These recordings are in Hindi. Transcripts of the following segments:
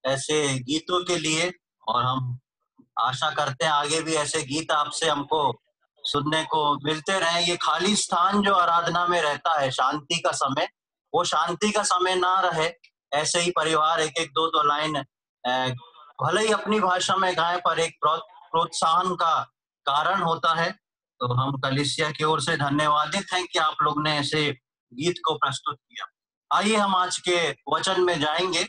ऐसे गीतों के लिए। और हम आशा करते हैं आगे भी ऐसे गीत आपसे हमको सुनने को मिलते रहे। ये खाली स्थान जो आराधना में रहता है, शांति का समय, वो शांति का समय ना रहे। ऐसे ही परिवार एक एक दो दो लाइन भले ही अपनी भाषा में गाएं, पर एक प्रोत्साहन का कारण होता है। तो हम कलीसिया की ओर से धन्यवादित हैं कि आप लोग ने ऐसे गीत को प्रस्तुत किया। आइए हम आज के वचन में जाएंगे।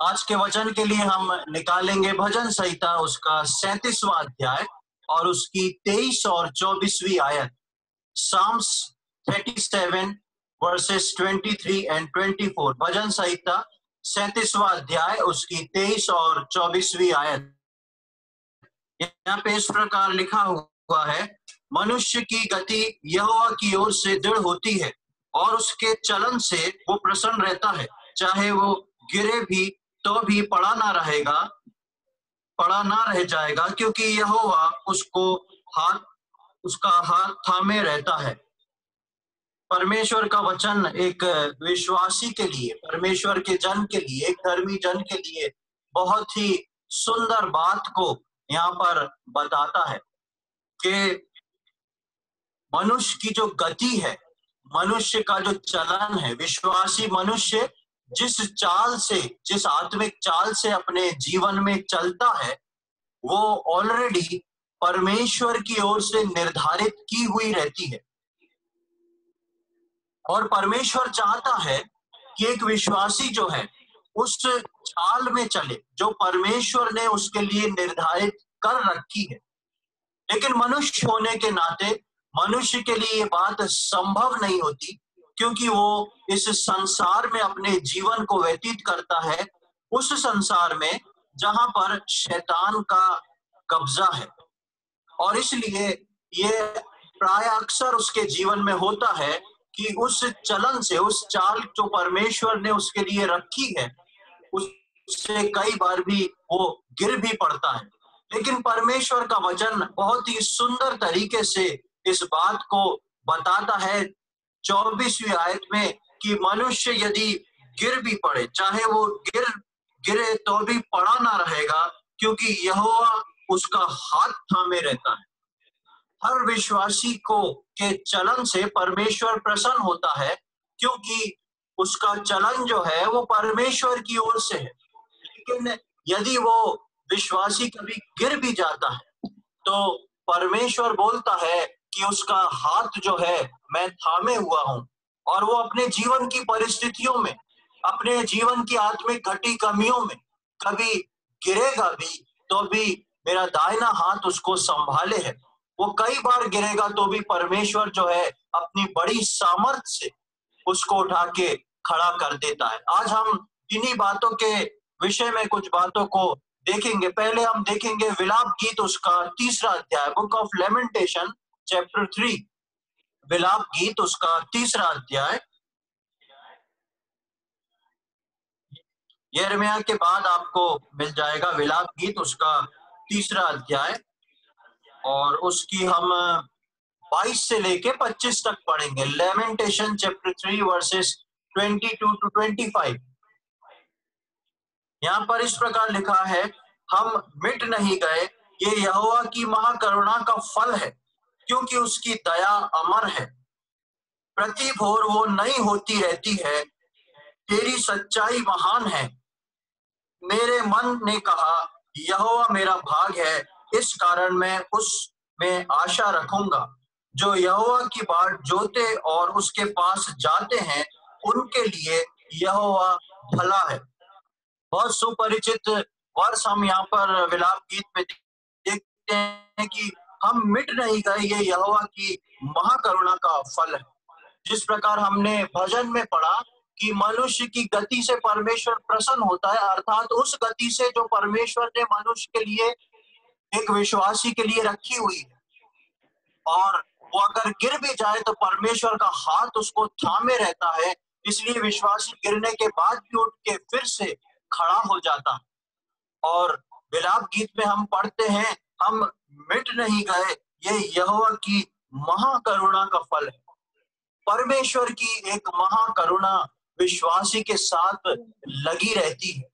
आज के वचन के लिए हम निकालेंगे भजन संहिता, उसका 37वां अध्याय और उसकी 23 और 24वीं आयत। Psalms 37 versus 23 and 24। भजन संहिता 37वां अध्याय, उसकी 23 और 24वीं आयत। यहाँ पे इस प्रकार लिखा हुआ है, मनुष्य की गति यहोवा की ओर से दृढ़ होती है और उसके चलन से वो प्रसन्न रहता है। चाहे वो गिरे भी तो भी पड़ा ना रह जाएगा, क्योंकि यहोवा उसका हाथ थामे रहता है। परमेश्वर का वचन एक विश्वासी के लिए, परमेश्वर के जन के लिए, एक धर्मी जन के लिए बहुत ही सुंदर बात को यहाँ पर बताता है कि मनुष्य की जो गति है, मनुष्य का जो चलन है, विश्वासी मनुष्य जिस चाल से, जिस आत्मिक चाल से अपने जीवन में चलता है, वो ऑलरेडी परमेश्वर की ओर से निर्धारित की हुई रहती है। और परमेश्वर चाहता है कि एक विश्वासी जो है उस चाल में चले जो परमेश्वर ने उसके लिए निर्धारित कर रखी है। लेकिन मनुष्य होने के नाते मनुष्य के लिए ये बात संभव नहीं होती, क्योंकि वो इस संसार में अपने जीवन को व्यतीत करता है, उस संसार में जहां पर शैतान का कब्जा है। और इसलिए ये प्राय अक्सर उसके जीवन में होता है कि उस चलन से, उस चाल जो परमेश्वर ने उसके लिए रखी है, उससे कई बार भी वो गिर भी पड़ता है। लेकिन परमेश्वर का वचन बहुत ही सुंदर तरीके से इस बात को बताता है 24वीं आयत में कि मनुष्य यदि गिर भी पड़े, चाहे वो गिरे तो भी पड़ा ना रहेगा, क्योंकि यहोवा उसका हाथ थामे रहता है। हर विश्वासी को के चलन से परमेश्वर प्रसन्न होता है, क्योंकि उसका चलन जो है वो परमेश्वर की ओर से है। लेकिन यदि वो विश्वासी कभी गिर भी जाता है, तो परमेश्वर बोलता है कि उसका हाथ जो है मैं थामे हुआ हूं, और वो अपने जीवन की परिस्थितियों में, अपने जीवन की आत्मिक घटी कमियों में कभी गिरेगा भी तो भी मेरा दाहिना हाथ उसको संभाले है। वो कई बार गिरेगा तो भी परमेश्वर जो है अपनी बड़ी सामर्थ से उसको उठा के खड़ा कर देता है। आज हम इन्हीं बातों के विषय में कुछ बातों को देखेंगे। पहले हम देखेंगे विलाप गीत, उसका 3रा अध्याय, बुक ऑफ लेमेंटेशन चैप्टर 3। विलाप गीत उसका 3रा अध्याय। यिर्मयाह के बाद आपको मिल जाएगा विलाप गीत उसका 3रा अध्याय, और उसकी हम 22 से लेके 25 तक पढ़ेंगे। Lamentations chapter 3 verses 22 to 25। यहाँ पर इस प्रकार लिखा है, हम मिट नहीं गए, ये यहोवा की महाकरुणा का फल है, क्योंकि उसकी दया अमर है। प्रति भोर वो नई होती रहती है, तेरी सच्चाई महान है। मेरे मन ने कहा, यहोवा मेरा भाग है, इस कारण मैं उसमें आशा रखूंगा। जो यहोवा की बाट जोते और उसके पास जाते हैं, उनके लिए यहोवा भला है। बहुत सुपरिचित वर्ष हम यहाँ पर विलाप गीत में देखते हैं कि हम मिट नहीं गए, ये यहोवा की महाकरुणा का फल है। जिस प्रकार हमने भजन में पढ़ा कि मनुष्य की गति से परमेश्वर प्रसन्न होता है, अर्थात उस गति से जो परमेश्वर ने मनुष्य के लिए, एक विश्वासी के लिए रखी हुई है। और वो अगर गिर भी जाए तो परमेश्वर का हाथ उसको थामे रहता है, इसलिए विश्वासी गिरने के बाद भी उठ के फिर से खड़ा हो जाता है। और विलाप गीत में हम पढ़ते हैं, हम मिट नहीं गए, ये यहोवा की महाकरुणा का फल है। परमेश्वर की एक महाकरुणा विश्वासी के साथ लगी रहती है।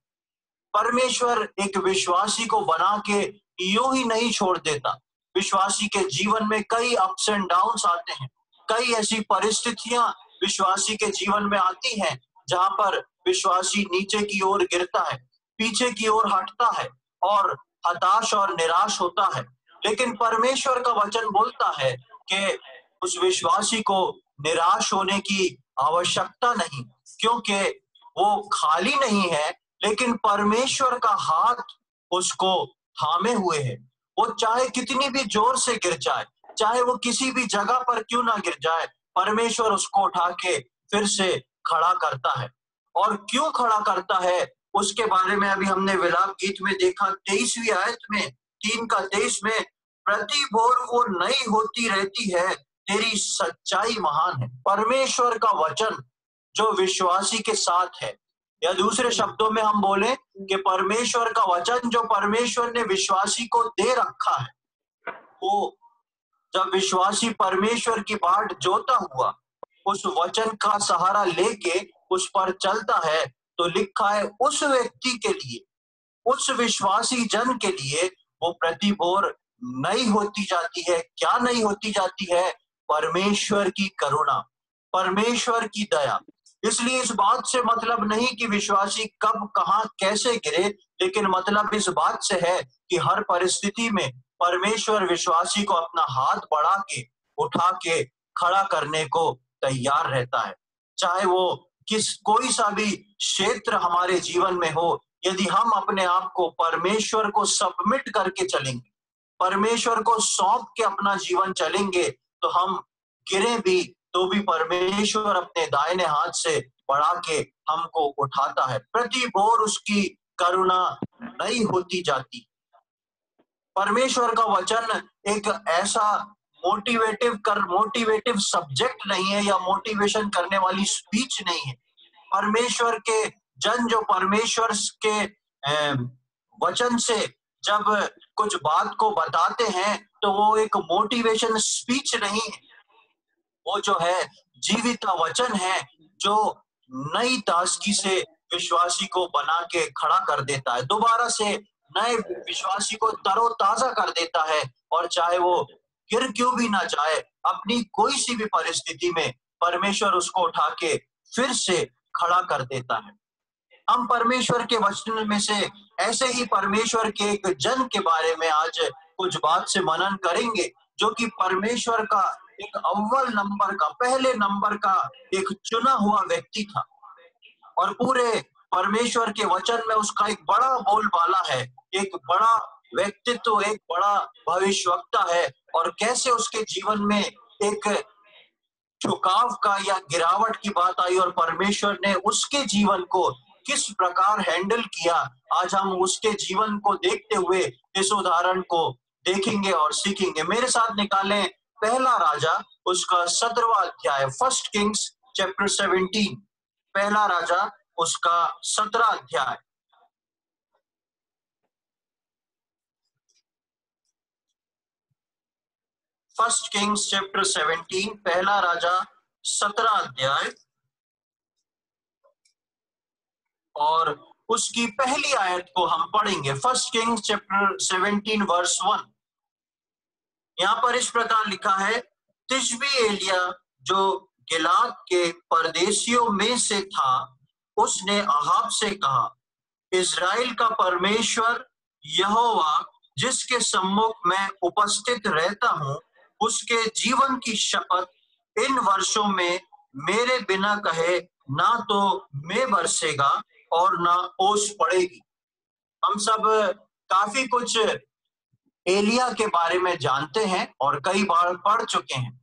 परमेश्वर एक विश्वासी को बना के यूं ही नहीं छोड़ देता। विश्वासी के जीवन में कई अप्स एंड डाउन्स आते हैं, कई ऐसी परिस्थितियां विश्वासी के जीवन में आती हैं जहां पर विश्वासी नीचे की ओर गिरता है, पीछे की ओर हटता है और हताश और निराश होता है। लेकिन परमेश्वर का वचन बोलता है कि उस विश्वासी को निराश होने की आवश्यकता नहीं, क्योंकि वो खाली नहीं है, लेकिन परमेश्वर का हाथ उसको थामे हुए है। वो चाहे कितनी भी जोर से गिर जाए, चाहे वो किसी भी जगह पर क्यों ना गिर जाए, परमेश्वर उसको उठा के फिर से खड़ा करता है। और क्यों खड़ा करता है उसके बारे में अभी हमने विलाप गीत में देखा, 23वीं आयत में 3:23 में, प्रति भोर वो नई होती रहती है, तेरी सच्चाई महान है। परमेश्वर का वचन जो विश्वासी के साथ है, या दूसरे शब्दों में हम बोले कि परमेश्वर का वचन जो परमेश्वर ने विश्वासी को दे रखा है, वो जब विश्वासी परमेश्वर की बाट जोता हुआ उस वचन का सहारा लेके उस पर चलता है, तो लिखा है उस व्यक्ति के लिए, उस विश्वासी जन के लिए वो प्रति भोर नई होती जाती है। क्या नई होती जाती है? परमेश्वर की करुणा, परमेश्वर की दया। इसलिए इस बात से मतलब नहीं कि विश्वासी कब कहां कैसे गिरे, लेकिन मतलब इस बात से है कि हर परिस्थिति में परमेश्वर विश्वासी को अपना हाथ बढ़ा के उठा के खड़ा करने को तैयार रहता है। चाहे वो कोई सा भी क्षेत्र हमारे जीवन में हो, यदि हम अपने आप को परमेश्वर को सबमिट करके चलेंगे, परमेश्वर को सौंप के अपना जीवन चलेंगे, तो हम गिरे भी तो भी परमेश्वर अपने दाहिने हाथ से बढ़ा के हमको उठाता है। प्रति भोर उसकी करुणा नई होती जाती। परमेश्वर का वचन एक ऐसा मोटिवेटिव सब्जेक्ट नहीं है, या मोटिवेशन करने वाली स्पीच नहीं है। परमेश्वर के जन जो परमेश्वर के वचन से जब कुछ बात को बताते हैं, तो वो एक मोटिवेशन स्पीच नहीं है, वो जो है जीवित वचन है, जो नई ताजगी से विश्वासी को बना के खड़ा कर देता है, दोबारा से नए विश्वासी को तरोताजा कर देता है। और चाहे वो गिर क्यों भी ना जाए, अपनी कोई सी भी परिस्थिति में परमेश्वर उसको उठा के फिर से खड़ा कर देता है। हम परमेश्वर के वचन में से ऐसे ही परमेश्वर के एक जन के बारे में आज कुछ बात से मनन करेंगे, जो कि परमेश्वर का एक अव्वल नंबर का, पहले नंबर का एक चुना हुआ व्यक्ति था। और पूरे परमेश्वर के वचन में उसका एक बड़ा बोलबाला है, एक बड़ा व्यक्तित्व, एक बड़ा भविष्यवक्ता है। और कैसे उसके जीवन में एक झुकाव का या गिरावट की बात आई और परमेश्वर ने उसके जीवन को किस प्रकार हैंडल किया, आज हम उसके जीवन को देखते हुए इस उदाहरण को देखेंगे और सीखेंगे। मेरे साथ निकालें पहला राजा उसका 17वां अध्याय, 1 किंग्स चैप्टर 17, पहला राजा उसका 17 अध्याय। फर्स्ट किंग्स चैप्टर 17, पहला राजा 17 अध्याय और उसकी पहली आयत को हम पढ़ेंगे। First Kings chapter 17 verse 1। यहां पर इस प्रकार लिखा है, तिशबी एलिया जो गिलाद के परदेशियों में से था, उसने अहाब से कहा, इज़राइल का परमेश्वर यहोवा जिसके सम्मुख मैं उपस्थित रहता हूं, उसके जीवन की शपथ इन वर्षों में मेरे बिना कहे ना तो मैं बरसेगा और ना ओस पड़ेगी। हम सब काफी कुछ एलिया के बारे में जानते हैं और कई बार पढ़ चुके हैं।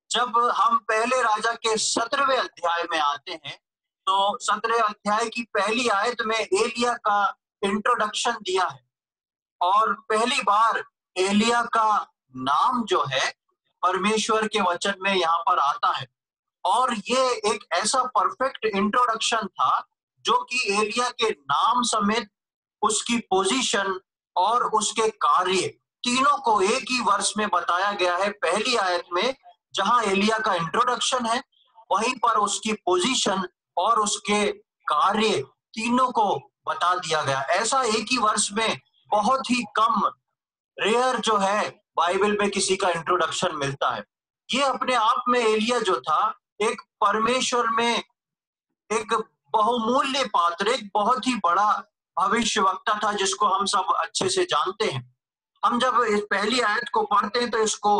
जब हम पहले राजा के 17वें अध्याय में आते हैं, तो 17वें अध्याय की पहली आयत में एलिया का इंट्रोडक्शन दिया है और पहली बार एलिया का नाम जो है परमेश्वर के वचन में यहाँ पर आता है। और ये एक ऐसा परफेक्ट इंट्रोडक्शन था जो कि एलिया के नाम समेत उसकी पोजीशन और उसके कार्य तीनों को एक ही वर्ष में बताया गया है। पहली आयत में जहां एलिया का इंट्रोडक्शन है, वहीं पर उसकी पोजीशन और उसके कार्य तीनों को बता दिया गया। ऐसा एक ही वर्ष में बहुत ही कम, रेयर जो है बाइबल में किसी का इंट्रोडक्शन मिलता है। ये अपने आप में एलिया जो था, एक परमेश्वर में एक बहुमूल्य पात्र, एक बहुत ही बड़ा भविष्यवक्ता था जिसको हम सब अच्छे से जानते हैं। हम जब इस पहली आयत को पढ़ते हैं तो इसको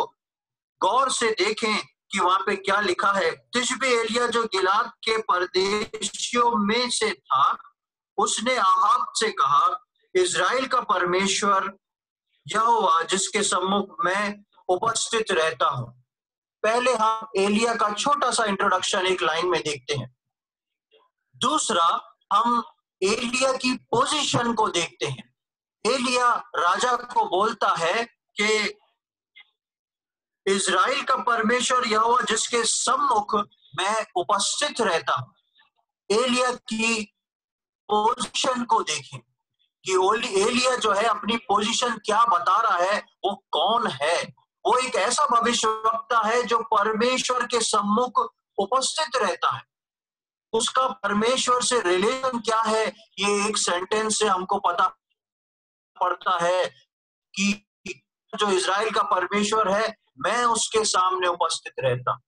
गौर से देखें कि वहां पे क्या लिखा है। तिशबी एलिया जो गिलाद के परदेशियों में से था, उसने आहाब से कहा, इज़राइल का परमेश्वर यहोवा जिसके सम्मुख मैं उपस्थित रहता हूं। पहले हम एलिया का छोटा सा इंट्रोडक्शन एक लाइन में देखते हैं। दूसरा, हम एलिया की पोजीशन को देखते हैं। एलिया राजा को बोलता है कि इज़राइल का परमेश्वर यहोवा जिसके सम्मुख मैं उपस्थित रहता हूं। एलिया की पोजीशन को देखें कि एलिया जो है अपनी पोजीशन क्या बता रहा है, वो कौन है। वो एक ऐसा भविष्यवक्ता है जो परमेश्वर के सम्मुख उपस्थित रहता है। उसका परमेश्वर से रिलेशन क्या है, ये एक सेंटेंस से हमको पता पड़ता है कि जो इज़राइल का परमेश्वर है, मैं उसके सामने उपस्थित रहता।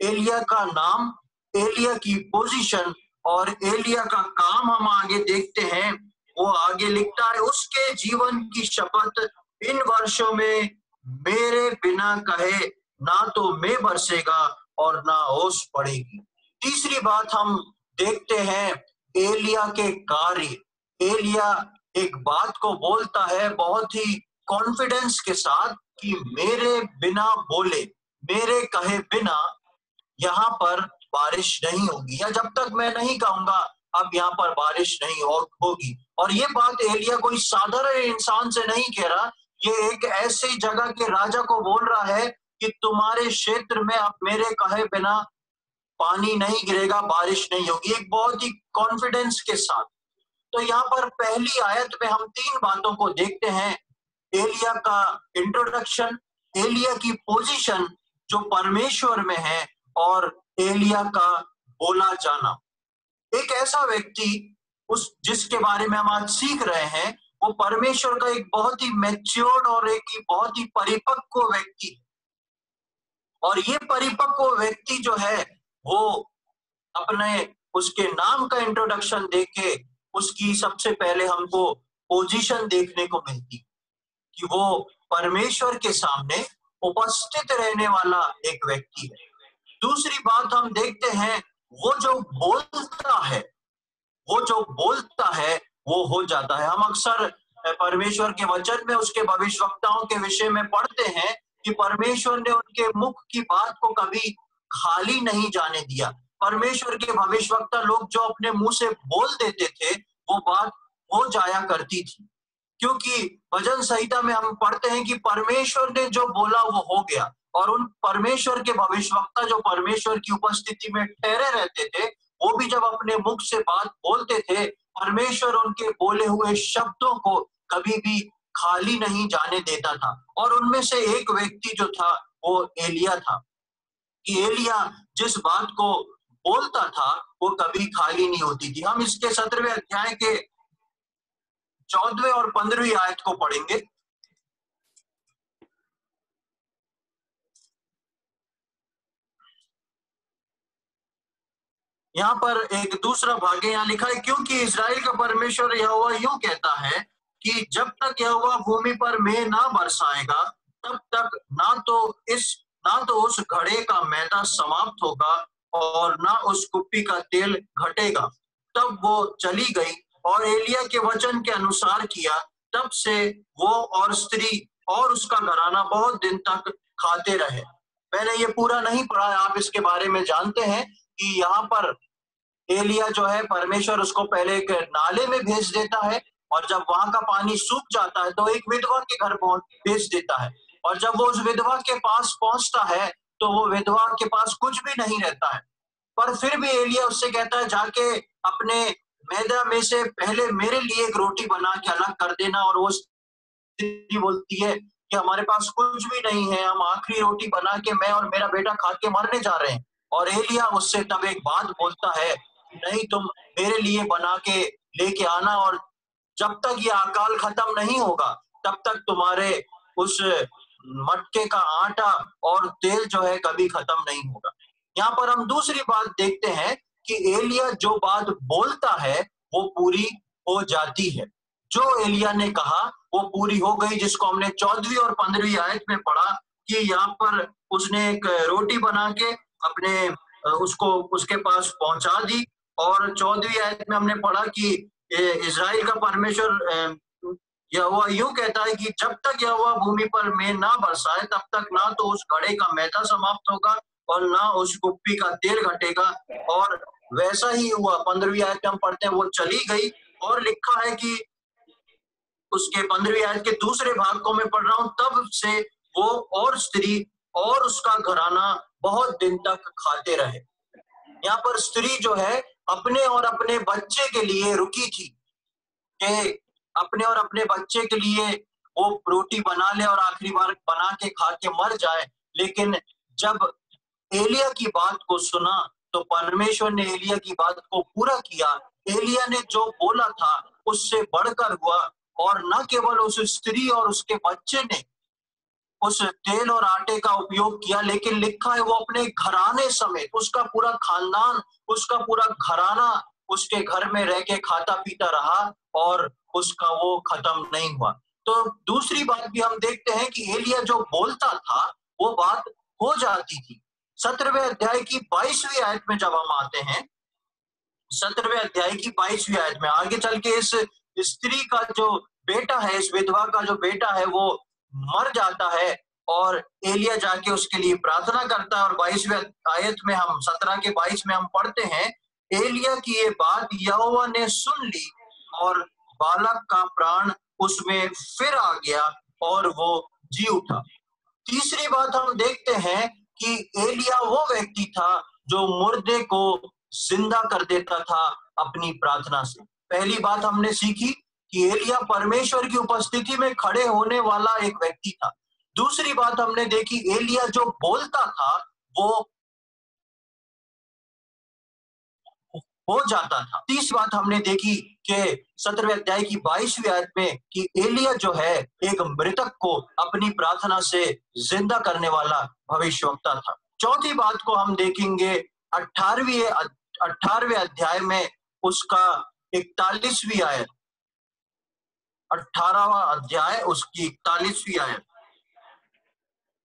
एलिया का नाम, एलिया की पोजीशन और एलिया का काम हम आगे देखते हैं। वो आगे लिखता है, उसके जीवन की शपथ इन वर्षों में मेरे बिना कहे ना तो मैं बरसेगा और ना ओस पड़ेगी। तीसरी बात हम देखते हैं एलिया के कार्य। एलिया एक बात को बोलता है बहुत ही कॉन्फिडेंस के साथ कि मेरे बिना बोले, मेरे कहे बिना यहाँ पर बारिश नहीं होगी, या जब तक मैं नहीं कहूंगा अब यहाँ पर बारिश नहीं होगी। और ये बात एलिया कोई साधारण इंसान से नहीं कह रहा, ये एक ऐसी जगह के राजा को बोल रहा है कि तुम्हारे क्षेत्र में अब मेरे कहे बिना पानी नहीं गिरेगा, बारिश नहीं होगी, एक बहुत ही कॉन्फिडेंस के साथ। तो यहाँ पर पहली आयत में हम तीन बातों को देखते हैं। एलिया का इंट्रोडक्शन, एलिया की पोजीशन जो परमेश्वर में है, और एलिया का बोला जाना। एक ऐसा व्यक्ति उस जिसके बारे में हम आज सीख रहे हैं, वो परमेश्वर का एक बहुत ही मैच्योर्ड और एक बहुत ही परिपक्व व्यक्ति। और ये परिपक्व व्यक्ति जो है, वो अपने उसके नाम का इंट्रोडक्शन देके उसकी सबसे पहले हमको पोजीशन देखने को मिलती कि वो परमेश्वर के सामने उपस्थित रहने वाला एक व्यक्ति है। दूसरी बात हम देखते हैं, वो जो बोलता है, वो जो बोलता है वो हो जाता है। हम अक्सर परमेश्वर के वचन में उसके भविष्यवक्ताओं के विषय में पढ़ते हैं कि परमेश्वर ने उनके मुख की बात को कभी खाली नहीं जाने दिया। परमेश्वर के भविष्यवक्ता लोग जो अपने मुंह से बोल देते थे, वो बात हो जाया करती थी, क्योंकि भजन संहिता में हम पढ़ते हैं कि परमेश्वर ने जो बोला वो हो गया। और उन परमेश्वर के भविष्यवक्ता जो परमेश्वर की उपस्थिति में ठहरे रहते थे, वो भी जब अपने मुख से बात बोलते थे, परमेश्वर उनके बोले हुए शब्दों को कभी भी खाली नहीं जाने देता था। और उनमें से एक व्यक्ति जो था वो एलिया था, कि एलिया जिस बात को बोलता था वो कभी खाली नहीं होती थी। हम इसके 17वें अध्याय के 14वें और 15वीं आयत को पढ़ेंगे। यहाँ पर एक दूसरा भाग है, यहाँ लिखा है, क्योंकि इज़राइल का परमेश्वर यहोवा यूं कहता है कि जब तक यहोवा भूमि पर मेघ ना बरसाएगा, तब तक ना तो उस घड़े का मैदा समाप्त होगा और ना उस कुप्पी का तेल घटेगा। तब वो चली गई और एलिया के वचन के अनुसार किया। तब से वो और स्त्री और उसका घराना बहुत दिन तक खाते रहे। मैंने ये पूरा नहीं पढ़ा, आप इसके बारे में जानते हैं कि यहाँ पर एलिया जो है, परमेश्वर उसको पहले एक नाले में भेज देता है, और जब वहां का पानी सूख जाता है तो एक विधवा के घर भेज देता है। और जब वो उस विधवा के पास पहुंचता है तो वो विधवा के पास कुछ भी नहीं रहता है, पर फिर भी एलिया उससे कहता है, जाके अपने मैदा में से पहले मेरे लिए एक रोटी बना के अलग कर देना। और वो स्त्री बोलती है कि हमारे पास कुछ भी नहीं है, हम आखिरी रोटी बना के मैं और मेरा बेटा खा के मरने जा रहे हैं। और एलिया उससे तब एक बात बोलता है, नहीं, तुम मेरे लिए बना के लेके आना, और जब तक ये अकाल खत्म नहीं होगा तब तक तुम्हारे उस मटके का आटा और तेल जो है कभी खत्म नहीं होगा। यहाँ पर हम दूसरी बात देखते हैं कि एलिया जो बात बोलता है वो पूरी हो जाती है। जो एलिया ने कहा वो पूरी हो गई, जिसको हमने 14वीं और 15वीं आयत में पढ़ा कि यहाँ पर उसने एक रोटी बना के अपने उसको उसके पास पहुंचा दी, और 14वीं आयत में हमने पढ़ा कि इज़राइल का परमेश्वर यहोवा यूं कहता है कि जब तक यहोवा भूमि पर मेघ ना बरसाए तब तक ना तो उस घड़े का मैदा समाप्त होगा और ना उस कुप्पी का तेल घटेगा। और वैसा ही हुआ। 15वीं आयत में हम पढ़ते हैं वो चली गई, और लिखा है कि उसके 15वीं आयत के दूसरे भाग को मैं पढ़ रहा हूं, तब से वो और स्त्री और उसका घराना बहुत दिन तक खाते रहे। यहाँ पर स्त्री जो है अपने और अपने बच्चे के लिए रुकी थी कि अपने और अपने बच्चे के लिए वो रोटी बना ले और आखिरी बार बना के खा के मर जाए। लेकिन जब एलिया की बात को सुना तो परमेश्वर ने एलिया की बात को पूरा किया। एलिया ने जो बोला था उससे बढ़कर हुआ, और न केवल उस स्त्री और उसके बच्चे ने उस तेल और आटे का उपयोग किया, लेकिन लिखा है वो अपने घराने समेत, उसका पूरा खानदान, उसका पूरा घराना उसके घर में रह के खाता पीता रहा, और उसका वो खत्म नहीं हुआ। तो दूसरी बात भी हम देखते हैं कि एलिया जो बोलता था वो बात हो जाती थी। 17वें अध्याय की 22वीं आयत में जब हम आते हैं, 17वें अध्याय की 22वीं आयत में आगे चल के इस स्त्री का जो बेटा है, इस विधवा का जो बेटा है वो मर जाता है, और एलिया जाके उसके लिए प्रार्थना करता है। और 22वीं आयत में हम 17 के 22 में हम पढ़ते हैं, एलिया की ये बात यहोवा ने सुन ली और बालक का प्राण उसमें फिर आ गया और वो जी उठा। तीसरी बात हम देखते हैं कि एलिया वो व्यक्ति था जो मुर्दे को जिंदा कर देता था अपनी प्रार्थना से। पहली बात हमने सीखी कि एलिया परमेश्वर की उपस्थिति में खड़े होने वाला एक व्यक्ति था। दूसरी बात हमने देखी, एलिया जो बोलता था वो हो जाता था। तीसरी बात हमने देखी कि 17वें अध्याय की 22वीं आयत में कि एलिया जो है एक मृतक को अपनी प्रार्थना से जिंदा करने वाला भविष्यवक्ता था। चौथी बात को हम देखेंगे 18वें अध्याय में उसका 41वीं आयत, 18वां अध्याय उसकी 41वीं आयत,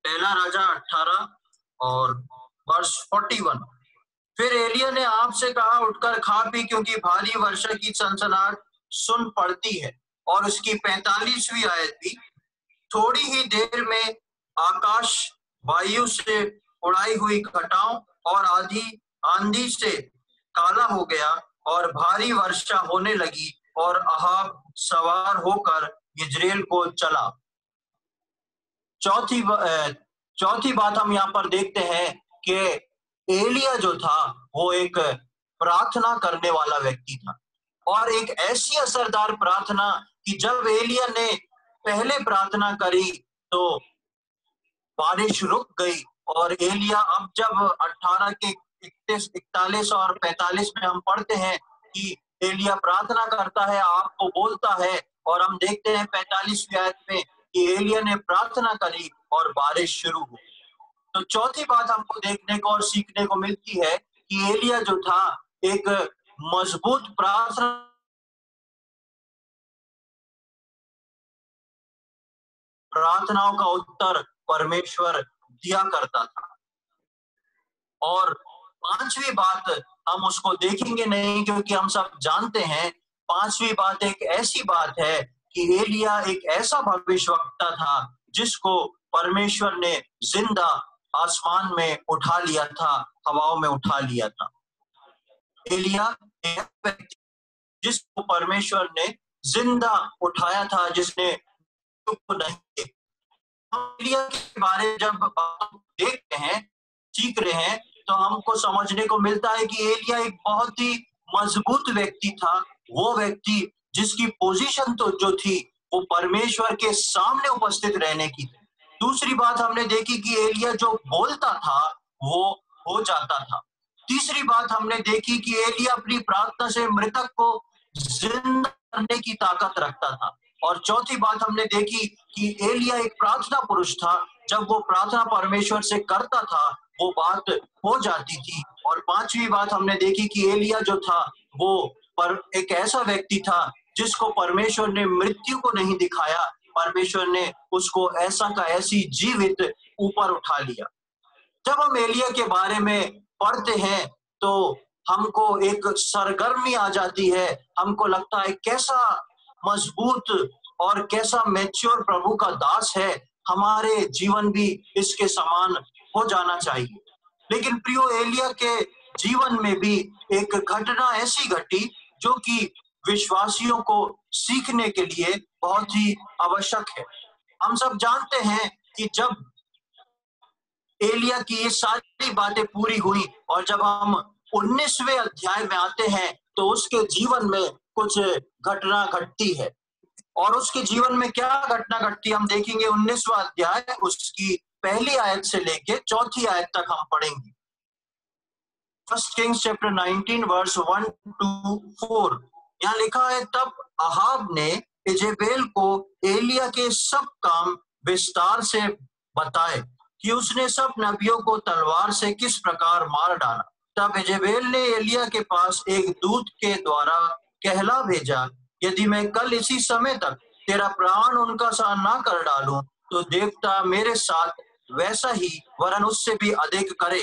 पहला राजा 18 और वर्ष 41। फिर एलिया ने आपसे कहा उठकर खा पी, क्योंकि भारी वर्षा की सनसनाहट सुन पड़ती है। और उसकी 45वीं आयत भी, थोड़ी ही देर में आकाश वायु से उड़ाई हुई घटाओं और आंधी से काला हो गया और भारी वर्षा होने लगी, और अहाब सवार होकर यिज्रेल को चला। चौथी बात हम यहाँ पर देखते हैं कि एलिया जो था वो एक प्रार्थना करने वाला व्यक्ति था, और एक ऐसी असरदार प्रार्थना कि जब एलिया ने पहले प्रार्थना करी तो बारिश रुक गई। और एलिया अब जब 18 के 31, 41 और 45 में हम पढ़ते हैं कि एलिया प्रार्थना करता है, आपको बोलता है, और हम देखते हैं 45वीं आयत में कि एलिया ने प्रार्थना करी और बारिश शुरू हुई। तो चौथी बात हमको देखने को और सीखने को मिलती है कि एलिया जो था एक मजबूत प्रार्थनाओं का उत्तर परमेश्वर दिया करता था। और पांचवी बात हम उसको देखेंगे नहीं, क्योंकि हम सब जानते हैं पांचवी बात एक ऐसी बात है कि एलिया एक ऐसा भविष्यवक्ता था जिसको परमेश्वर ने जिंदा आसमान में उठा लिया था, हवाओं में उठा लिया था। एलिया एक व्यक्ति जिसको परमेश्वर ने जिंदा उठाया था, जिसने नहीं। एलिया के बारे में जब देखते हैं, सीख रहे हैं, तो हमको समझने को मिलता है कि एलिया एक बहुत ही मजबूत व्यक्ति था। वो व्यक्ति जिसकी पोजीशन तो जो थी वो परमेश्वर के सामने उपस्थित रहने की थी। दूसरी बात हमने देखी कि एलिया जो बोलता था वो हो जाता था। तीसरी बात हमने देखी कि एलिया अपनी प्रार्थना से मृतक को जिंदा करने की ताकत रखता था। और चौथी बात हमने देखी कि एलिया एक प्रार्थना पुरुष था। जब वो प्रार्थना परमेश्वर से करता था, वो बात हो जाती थी। और पांचवी बात हमने देखी कि एलिया जो था वो पर एक ऐसा व्यक्ति था जिसको परमेश्वर ने मृत्यु को नहीं दिखाया, परमेश्वर ने उसको ऐसा का ऐसी जीवित ऊपर उठा लिया। जब हम एलिया के बारे में पढ़ते हैं तो हमको एक सरगर्मी आ जाती है। हमको लगता है कैसा मजबूत और कैसा मैच्योर प्रभु का दास है, हमारे जीवन भी इसके समान हो जाना चाहिए। लेकिन प्रियो, एलिया के जीवन में भी एक घटना ऐसी घटी जो कि विश्वासियों को सीखने के लिए बहुत ही आवश्यक है। हम सब जानते हैं कि जब एलिया की ये सारी बातें पूरी हुई और जब हम 19वें अध्याय में आते हैं तो उसके जीवन में कुछ घटना घटती है। और उसके जीवन में क्या घटना घटती हम देखेंगे। 19वां अध्याय उसकी पहली आयत से लेके चौथी आयत तक हम पढ़ेंगे। First Kings chapter 19 verse 1 to 4 यहाँ लिखा है, तब अहाब ने इजेबेल को एलिया के सब काम विस्तार से बताए कि उसने सब नबियों को तलवार से किस प्रकार मार डाला। तब इजेबेल ने एलिया के पास एक दूत के द्वारा कहला भेजा, यदि मैं कल इसी समय तक तेरा प्राण उनका सा ना कर डालूं तो देवता मेरे साथ वैसा ही वरन उससे भी अधिक करे।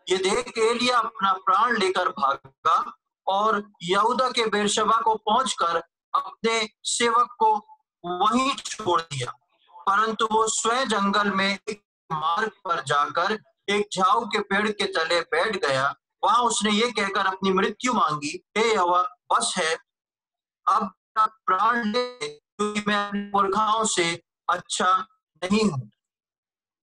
ये देख एलिया अपना प्राण लेकर भागा और यहूदा के बेरशबा को पहुंचकर अपने सेवक को वहीं छोड़ दिया। परंतु वो स्वयं जंगल में एक मार्ग पर जाकर एक झाऊ के पेड़ के तले बैठ गया। वहां उसने ये कहकर अपनी मृत्यु मांगी, हे यहोवा, बस है, अब मेरा प्राण ले, क्योंकि मैं अपने पुरखाओं से अच्छा नहीं हूं।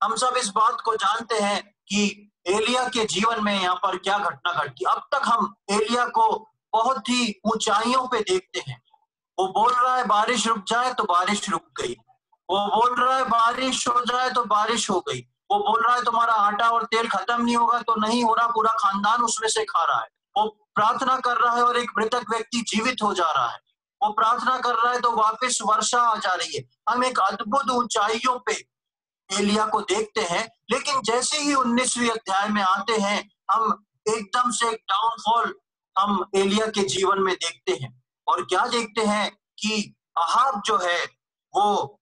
हम सब इस बात को जानते हैं कि एलिया के जीवन में यहाँ पर क्या घटना घटी। अब तक हम एलिया को बहुत ही ऊंचाइयों पे देखते हैं। वो बोल रहा है बारिश रुक जाए तो बारिश रुक गई, वो बोल रहा है बारिश हो जाए तो बारिश हो गई, वो बोल रहा है तुम्हारा आटा और तेल खत्म नहीं होगा तो नहीं हो रहा, पूरा खानदान उसमें से खा रहा है। वो प्रार्थना कर रहा है और एक मृतक व्यक्ति जीवित हो जा रहा है। वो प्रार्थना कर रहा है तो वापस वर्षा आ जा रही है। हम एक अद्भुत ऊंचाइयों पे एलिया को देखते हैं। लेकिन जैसे ही 19वीं अध्याय में आते हैं, हम एकदम से एक डाउनफॉल हम एलिया के जीवन में देखते हैं। और क्या देखते हैं कि अहाब जो है वो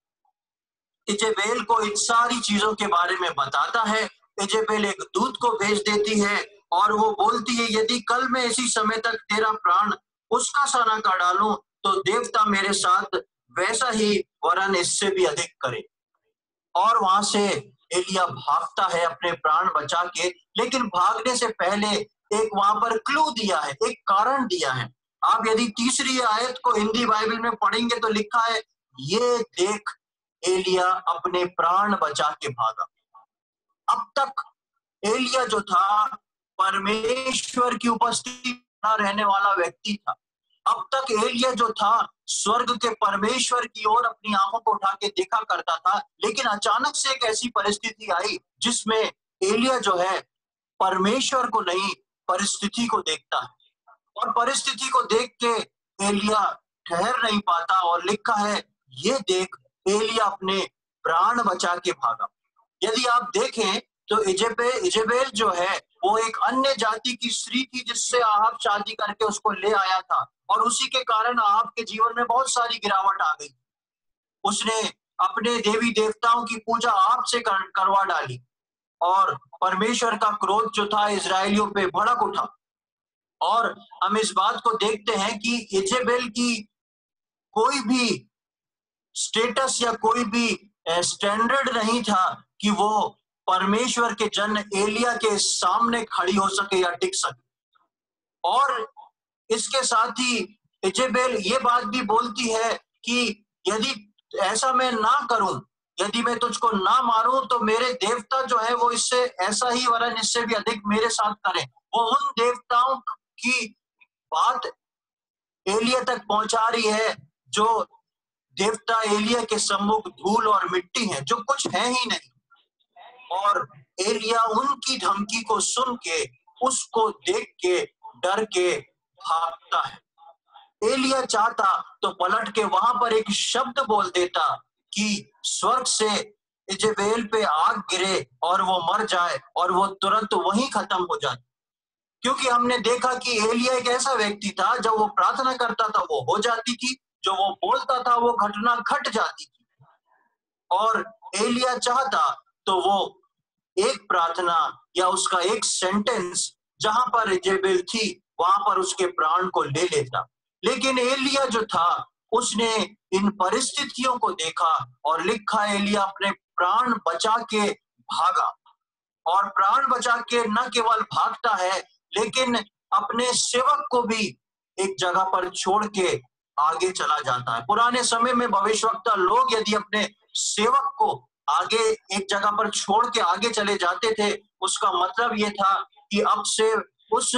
इजेबेल को इन सारी चीजों के बारे में बताता है। इजेबेल एक दूत को भेज देती है और वो बोलती है, यदि कल मैं इसी समय तक तेरा प्राण उसका सा ना कर डालूं तो देवता मेरे साथ वैसा ही वरन इससे भी अधिक करे। और वहां से एलिया भागता है अपने प्राण बचा के। लेकिन भागने से पहले एक वहां पर क्लू दिया है, एक कारण दिया है। आप यदि तीसरी आयत को हिंदी बाइबल में पढ़ेंगे तो लिखा है, ये देख एलिया अपने प्राण बचा के भागा। अब तक एलिया जो था परमेश्वर की उपस्थिति में रहने वाला व्यक्ति था। अब तक एलिया जो था स्वर्ग के परमेश्वर की ओर अपनी आंखों को उठा के देखा करता था। लेकिन अचानक से एक ऐसी परिस्थिति आई जिसमें एलिया जो है परमेश्वर को नहीं, परिस्थिति को देखता है। और परिस्थिति को देख के एलिया ठहर नहीं पाता और लिखा है, ये देख एलिया अपने प्राण बचा के भागा। यदि आप देखें तो इजेबेल जो है वो एक अन्य जाति की स्त्री थी जिससे आहाब शादी करके उसको ले आया था। और उसी के कारण आहाब के जीवन में बहुत सारी गिरावट आ गई। उसने अपने देवी देवताओं की पूजा आहाब से करवा डाली और परमेश्वर का क्रोध जो था इजरायलियों पे भड़क उठा। और हम इस बात को देखते हैं कि इजेबेल की कोई भी स्टेटस या कोई भी स्टैंडर्ड नहीं था कि वो परमेश्वर के जन एलिया के सामने खड़ी हो सके या टिक सके। और इसके साथ ही इजेबेल ये बात भी बोलती है कि यदि ऐसा मैं ना करूं, यदि मैं तुझको ना मारूं तो मेरे देवता जो है वो इससे ऐसा ही वरन इससे भी अधिक मेरे साथ करें। वो उन देवताओं की बात एलिया तक पहुंचा रही है जो देवता एलिया के सम्मुख धूल और मिट्टी है, जो कुछ है ही नहीं। और एलिया उनकी धमकी को सुन के, उसको देख के डर के भागता है। एलिया चाहता तो पलट के वहां पर एक शब्द बोल देता कि स्वर्ग से इजेबेल पे आग गिरे और वो मर जाए, और वो तुरंत वहीं खत्म हो जाती। क्योंकि हमने देखा कि एलिया एक ऐसा व्यक्ति था, जब वो प्रार्थना करता था वो हो जाती थी, जो वो बोलता था वो घटना घट जाती थी। और एलिया चाहता तो वो एक प्रार्थना या उसका एक सेंटेंस जहां पर इजेबेल थी वहां पर उसके प्राण को ले लेता। लेकिन एलिया जो था उसने इन परिस्थितियों को देखा, और लिखा एलिया अपने प्राण बचा के भागा। और प्राण बचा के न केवल भागता है, लेकिन अपने सेवक को भी एक जगह पर छोड़ के आगे चला जाता है। पुराने समय में भविष्यवक्ता लोग यदि अपने सेवक को आगे एक जगह पर छोड़ के आगे चले जाते थे, उसका मतलब ये था कि अब से उस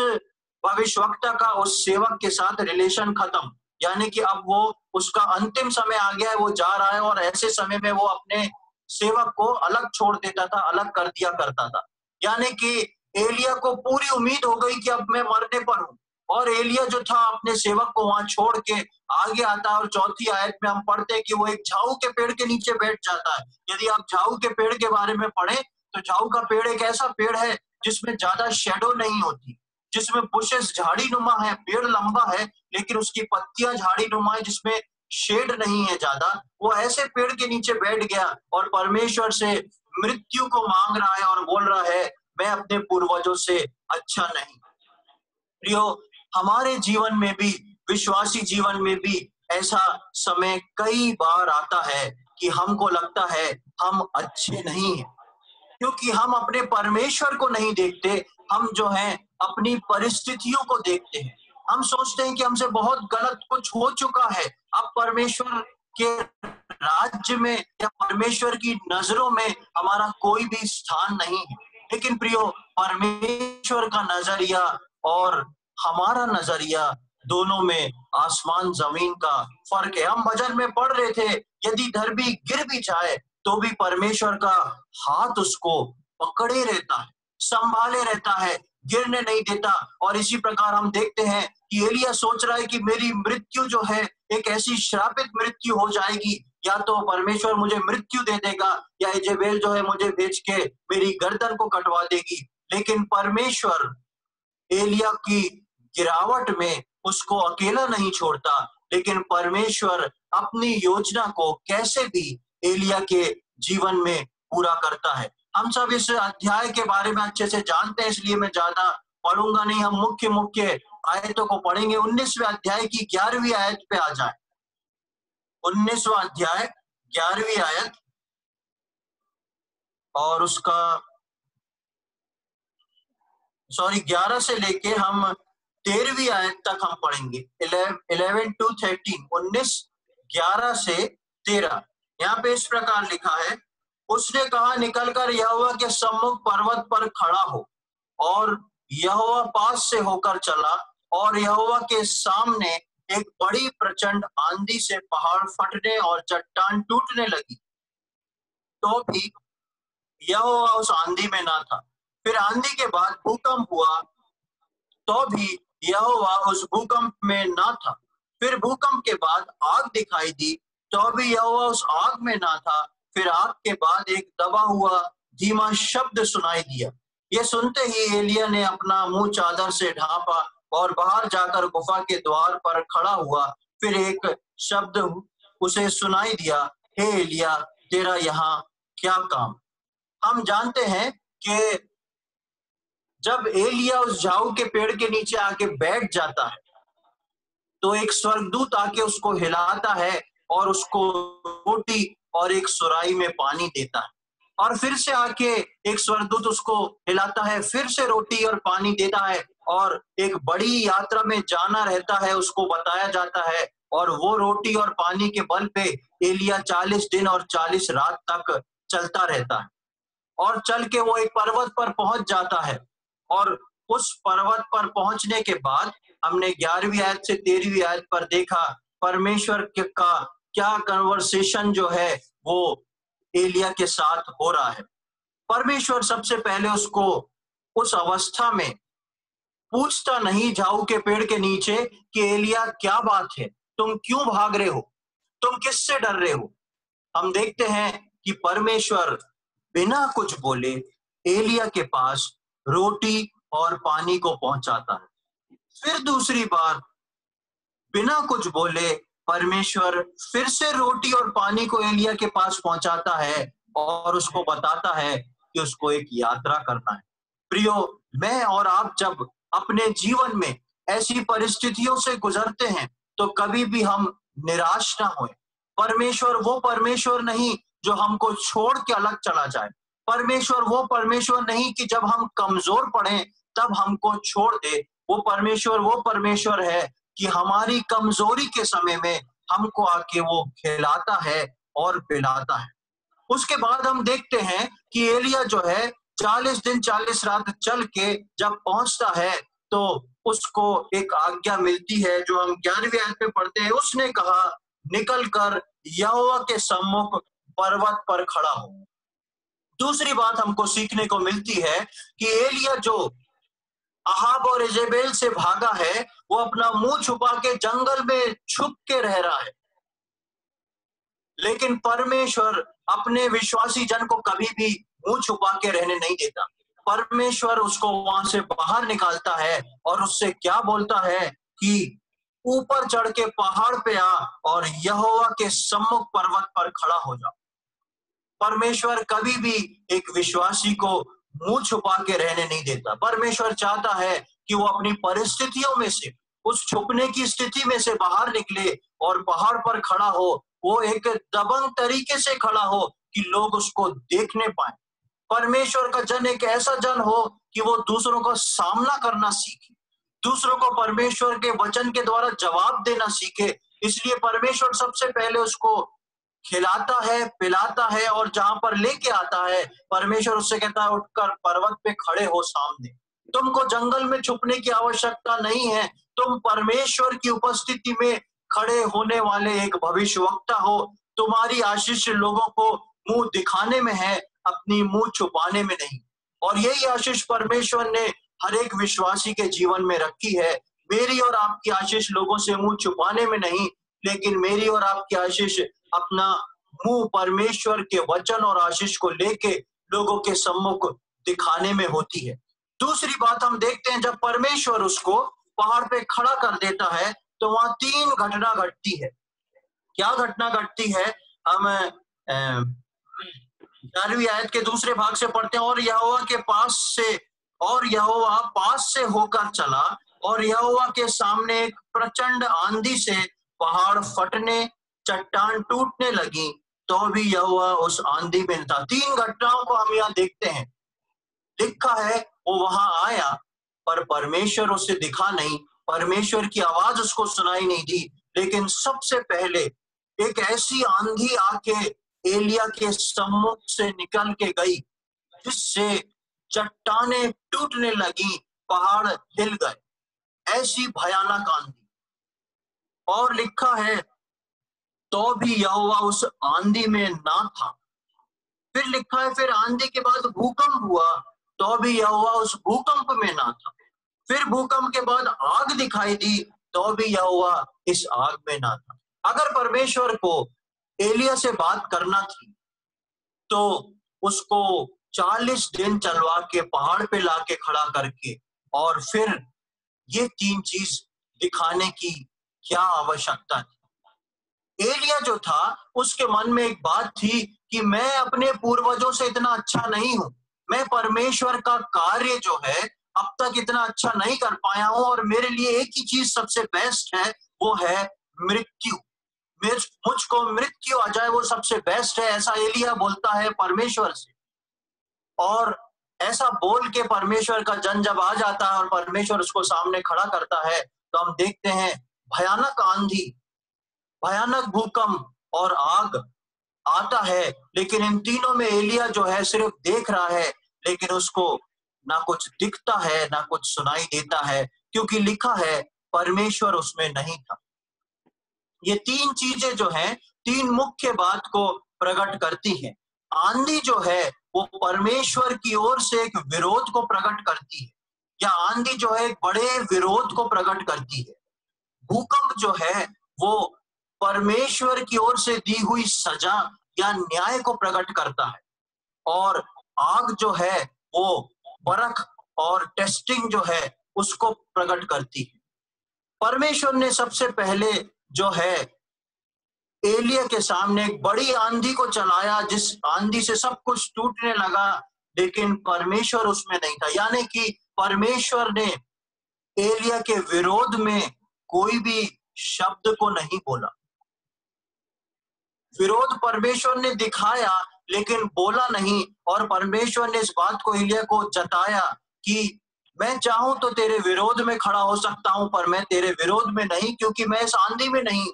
भविष्यवक्ता का उस सेवक के साथ रिलेशन खत्म, यानी कि अब वो उसका अंतिम समय आ गया है, वो जा रहा है, और ऐसे समय में वो अपने सेवक को अलग छोड़ देता था, अलग कर दिया करता था। यानी कि एलिया को पूरी उम्मीद हो गई कि अब मैं मरने पर हूं, और एलिया जो था अपने सेवक को वहां छोड़ के आगे आता है। और चौथी आयत में हम पढ़ते हैं कि वो एक झाऊ के पेड़ के नीचे बैठ जाता है। यदि आप झाऊ के पेड़ के बारे में पढ़ें तो झाऊ का पेड़ एक ऐसा पेड़ है जिसमें ज्यादा शेडो नहीं होती, जिसमें बुशेस झाड़ी नुमा है, पेड़ लंबा है लेकिन उसकी पत्तियां झाड़ी नुमा है, जिसमें शेड नहीं है ज्यादा। वो ऐसे पेड़ के नीचे बैठ गया और परमेश्वर से मृत्यु को मांग रहा है और बोल रहा है, मैं अपने पूर्वजों से अच्छा नहीं। प्रियो, हमारे जीवन में भी, विश्वासी जीवन में भी ऐसा समय कई बार आता है कि हमको लगता है हम अच्छे नहीं हैं, क्योंकि हम अपने परमेश्वर को नहीं देखते, हम जो है अपनी परिस्थितियों को देखते हैं। हम सोचते हैं कि हमसे बहुत गलत कुछ हो चुका है, अब परमेश्वर के राज्य में या परमेश्वर की नजरों में हमारा कोई भी स्थान नहीं है। लेकिन प्रियो, परमेश्वर का नजरिया और हमारा नजरिया दोनों में आसमान जमीन का फर्क है। हम भजन में पढ़ रहे थे, यदि धर्मी गिर भी जाए तो भी परमेश्वर का हाथ उसको पकड़े रहता है, संभाले रहता है, गिरने नहीं देता। और इसी प्रकार हम देखते हैं कि एलिया सोच रहा है कि मेरी मृत्यु जो है एक ऐसी श्रापित मृत्यु हो जाएगी, या तो परमेश्वर मुझे मृत्यु दे देगा या इजेबेल जो है मुझे भेज के मेरी गर्दन को कटवा देगी। लेकिन परमेश्वर एलिया की गिरावट में उसको अकेला नहीं छोड़ता, लेकिन परमेश्वर अपनी योजना को कैसे भी एलिया के जीवन में पूरा करता है। हम सब इस अध्याय के बारे में अच्छे से जानते हैं, इसलिए मैं ज्यादा पढ़ूंगा नहीं। हम मुख्य मुख्य आयतों को पढ़ेंगे। 19वें अध्याय की 11वीं आयत पे आ जाए। 19वां अध्याय 11वीं आयत और उसका 11 से लेके हम 13वीं आयत तक हम पढ़ेंगे। 11 to 13, 19, 11 से 13। यहाँ पे इस प्रकार लिखा है, उसने कहा, निकलकर यहोवा के सम्मुख पर्वत पर खड़ा हो। और यहोवा पास से होकर चला, और यहोवा के सामने एक बड़ी प्रचंड आंधी से पहाड़ फटने और चट्टान टूटने लगी, तो भी यहोवा उस आंधी में ना था। फिर आंधी के बाद भूकंप हुआ, तो भी यहोवा उस भूकंप में ना था। फिर भूकंप के बाद आग दिखाई दी, तो भी यहोवा उस आग में ना था। फिर आग के बाद एक दबा हुआ धीमा शब्द सुनाई दिया। ये सुनते ही एलिया ने अपना मुंह चादर से ढांपा और बाहर जाकर गुफा के द्वार पर खड़ा हुआ। फिर एक शब्द उसे सुनाई दिया, हे एलिया, तेरा यहाँ क्या काम? हम जानते हैं कि जब एलिया उस झाऊ के पेड़ के नीचे आके बैठ जाता है, तो एक स्वर्गदूत आके उसको हिलाता है और उसको रोटी और एक सुराही में पानी देता है। और फिर से आके एक स्वर्गदूत उसको हिलाता है, फिर से रोटी और पानी देता है, और एक बड़ी यात्रा में जाना रहता है उसको बताया जाता है। और वो रोटी और पानी के बल पे एलिया 40 दिन और 40 रात तक चलता रहता है। और चल के वो एक पर्वत पर पहुंच जाता है, और उस पर्वत पर पहुंचने के बाद हमने 11वीं आयत से 13वीं आयत पर देखा परमेश्वर का क्या कन्वर्सेशन जो है वो एलिया के साथ हो रहा है। परमेश्वर सबसे पहले उसको उस अवस्था में पूछता नहीं झाऊ के पेड़ के नीचे कि एलिया क्या बात है, तुम क्यों भाग रहे हो, तुम किससे डर रहे हो। हम देखते हैं कि परमेश्वर बिना कुछ बोले एलिया के पास रोटी और पानी को पहुंचाता है। फिर दूसरी बार बिना कुछ बोले परमेश्वर फिर से रोटी और पानी को एलिया के पास पहुंचाता है और उसको बताता है कि उसको एक यात्रा करना है। प्रियो, मैं और आप जब अपने जीवन में ऐसी परिस्थितियों से गुजरते हैं तो कभी भी हम निराश ना होए। परमेश्वर वो परमेश्वर नहीं जो हमको छोड़ के अलग चला जाए। परमेश्वर वो परमेश्वर नहीं कि जब हम कमजोर पड़े तब हमको छोड़ दे। वो परमेश्वर है कि हमारी कमजोरी के समय में हमको आके वो खिलाता है और पिलाता है। उसके बाद हम देखते हैं कि एलिया जो है 40 दिन 40 रात चल के जब पहुंचता है तो उसको एक आज्ञा मिलती है जो हम 11वीं आयत में पढ़ते हैं। उसने कहा, निकल कर यहोवा के सम्मुख पर्वत पर खड़ा हो। दूसरी बात हमको सीखने को मिलती है कि एलिया जो अहाब और इजेबेल से भागा है वो अपना मुंह छुपा के जंगल में छुप के रह रहा है, लेकिन परमेश्वर अपने विश्वासी जन को कभी भी मुंह छुपा के रहने नहीं देता। परमेश्वर उसको वहां से बाहर निकालता है और उससे क्या बोलता है कि ऊपर चढ़ के पहाड़ पे आ और यहोवा के सम्मुख पर्वत पर खड़ा हो जा। परमेश्वर कभी भी एक विश्वासी को मुंह छुपा के रहने नहीं देता। परमेश्वर चाहता है कि वो अपनी परिस्थितियों में से, उस छुपने की स्थिति में से बाहर निकले और पहाड़ पर खड़ा हो। वो एक दबंग तरीके से खड़ा हो कि लोग उसको देखने पाए। परमेश्वर का जन एक ऐसा जन हो कि वो दूसरों का सामना करना सीखे, दूसरों को परमेश्वर के वचन के द्वारा जवाब देना सीखे। इसलिए परमेश्वर सबसे पहले उसको खिलाता है, पिलाता है और जहां पर लेके आता है परमेश्वर उससे कहता है, उठकर पर्वत पे खड़े हो सामने। तुमको जंगल में छुपने की आवश्यकता नहीं है, तुम परमेश्वर की उपस्थिति में खड़े होने वाले एक भविष्यवक्ता हो। तुम्हारी आशीष लोगों को मुंह दिखाने में है, अपनी मुंह छुपाने में नहीं। और यही आशीष परमेश्वर ने हर एक विश्वासी के जीवन में रखी है। मेरी और आपकी आशीष लोगों से मुंह छुपाने में नहीं, लेकिन मेरी और आपकी आशीष अपना मुंह परमेश्वर के वचन और आशीष को लेके लोगों के सम्मुख दिखाने में होती है। दूसरी बात हम देखते हैं, जब परमेश्वर उसको पहाड़ पे खड़ा कर देता है तो वहां 3 घटना घटती है। क्या घटना घटती है? हम 11वीं आयत के दूसरे भाग से पढ़ते हैं। और यहोवा पास से होकर चला और यहोवा के सामने एक प्रचंड आंधी से पहाड़ फटने, चट्टान टूटने लगी, तो भी यहोवा उस आंधी में था। 3 घटनाओं को हम यहाँ देखते हैं। लिखा है वो वहां आया पर परमेश्वर उसे दिखा नहीं, परमेश्वर की आवाज उसको सुनाई नहीं दी। लेकिन सबसे पहले एक ऐसी आंधी आके एलिया के सम्मुख से निकल के गई जिससे चट्टानें टूटने लगी, पहाड़ हिल गए। ऐसी भयानक आंधी। और लिखा है तो भी यहोवा उस आंधी में ना था। फिर लिखा है फिर आंधी के बाद भूकंप हुआ तो भी यहोवा उस भूकंप में ना था। फिर भूकंप के बाद आग दिखाई दी तो भी यहोवा इस आग में ना था। अगर परमेश्वर को एलिया से बात करना थी तो उसको 40 दिन चलवा के पहाड़ पे लाके खड़ा करके और फिर ये 3 चीज दिखाने की क्या आवश्यकता थी? एलिया जो था उसके मन में एक बात थी कि मैं अपने पूर्वजों से इतना अच्छा नहीं हूं, मैं परमेश्वर का कार्य जो है अब तक इतना अच्छा नहीं कर पाया हूं और मेरे लिए एक ही चीज सबसे बेस्ट है, वो है मृत्यु। मुझको मृत्यु आ जाए वो सबसे बेस्ट है, ऐसा एलिया बोलता है परमेश्वर से। और ऐसा बोल के परमेश्वर का जन जब आ जाता है और परमेश्वर उसको सामने खड़ा करता है तो हम देखते हैं भयानक आंधी, भयानक भूकंप और आग आता है। लेकिन इन तीनों में एलिया जो है सिर्फ देख रहा है, लेकिन उसको ना कुछ दिखता है ना कुछ सुनाई देता है, क्योंकि लिखा है परमेश्वर उसमें नहीं था। ये 3 चीजें जो हैं 3 मुख्य बात को प्रकट करती हैं। आंधी जो है वो परमेश्वर की ओर से एक विरोध को प्रकट करती है। या आंधी जो है एक बड़े विरोध को प्रकट करती है। भूकंप जो है वो परमेश्वर की ओर से दी हुई सजा या न्याय को प्रकट करता है। और आग जो है वो परख और टेस्टिंग जो है उसको प्रकट करती है। परमेश्वर ने सबसे पहले जो है एलिया के सामने एक बड़ी आंधी को चलाया, जिस आंधी से सब कुछ टूटने लगा, लेकिन परमेश्वर उसमें नहीं था। यानी कि परमेश्वर ने एलिया के विरोध में कोई भी शब्द को नहीं बोला। विरोध परमेश्वर ने दिखाया लेकिन बोला नहीं, और परमेश्वर ने इस बात को एलिया को जताया कि मैं चाहूं तो तेरे विरोध में खड़ा हो सकता हूं, पर मैं तेरे विरोध में नहीं, क्योंकि मैं इस आंधी में नहीं।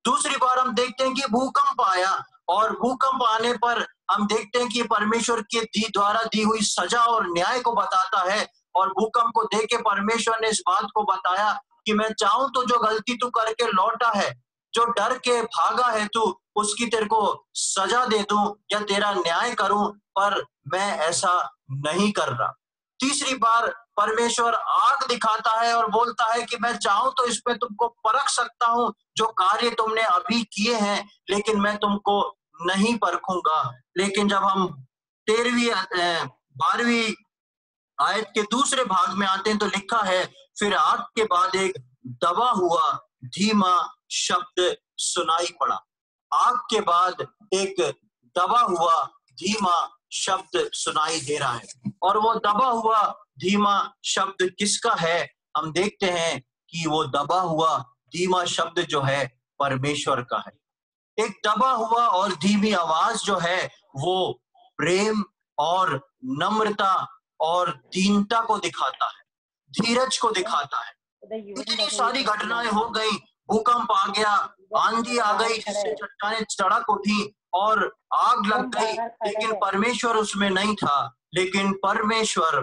दूसरी बार हम देखते हैं कि भूकंप आया, और भूकंप आने पर हम देखते हैं कि परमेश्वर के द्वारा दी हुई सजा और न्याय को बताता है। और भूकंप को देख के परमेश्वर ने इस बात को बताया कि मैं चाहूं तो जो गलती तू करके लौटा है, जो डर के भागा है तू, उसकी तेरे को सजा दे दूं या तेरा न्याय करूं, पर मैं ऐसा नहीं कर रहा। तीसरी बार परमेश्वर आग दिखाता है और बोलता है कि मैं चाहूं तो इसमें तुमको परख सकता हूं, जो कार्य तुमने अभी किए हैं, लेकिन मैं तुमको नहीं परखूंगा। लेकिन जब हम 12वीं आयत के दूसरे भाग में आते हैं तो लिखा है, फिर आग के बाद एक दबा हुआ धीमा शब्द सुनाई पड़ा। आग के बाद एक दबा हुआ धीमा शब्द सुनाई दे रहा है, और वो दबा हुआ धीमा शब्द किसका है? हम देखते हैं कि वो दबा हुआ धीमा शब्द जो है परमेश्वर का है। एक दबा हुआ और धीमी आवाज जो है वो प्रेम और नम्रता और दीनता को दिखाता है, धीरज को दिखाता है। इतनी सारी घटनाएं हो गई, भूकंप आ गया, आंधी आ गई जिससे चट्टानें सड़क उठी और आग लग गई, लेकिन परमेश्वर उसमें नहीं था। लेकिन परमेश्वर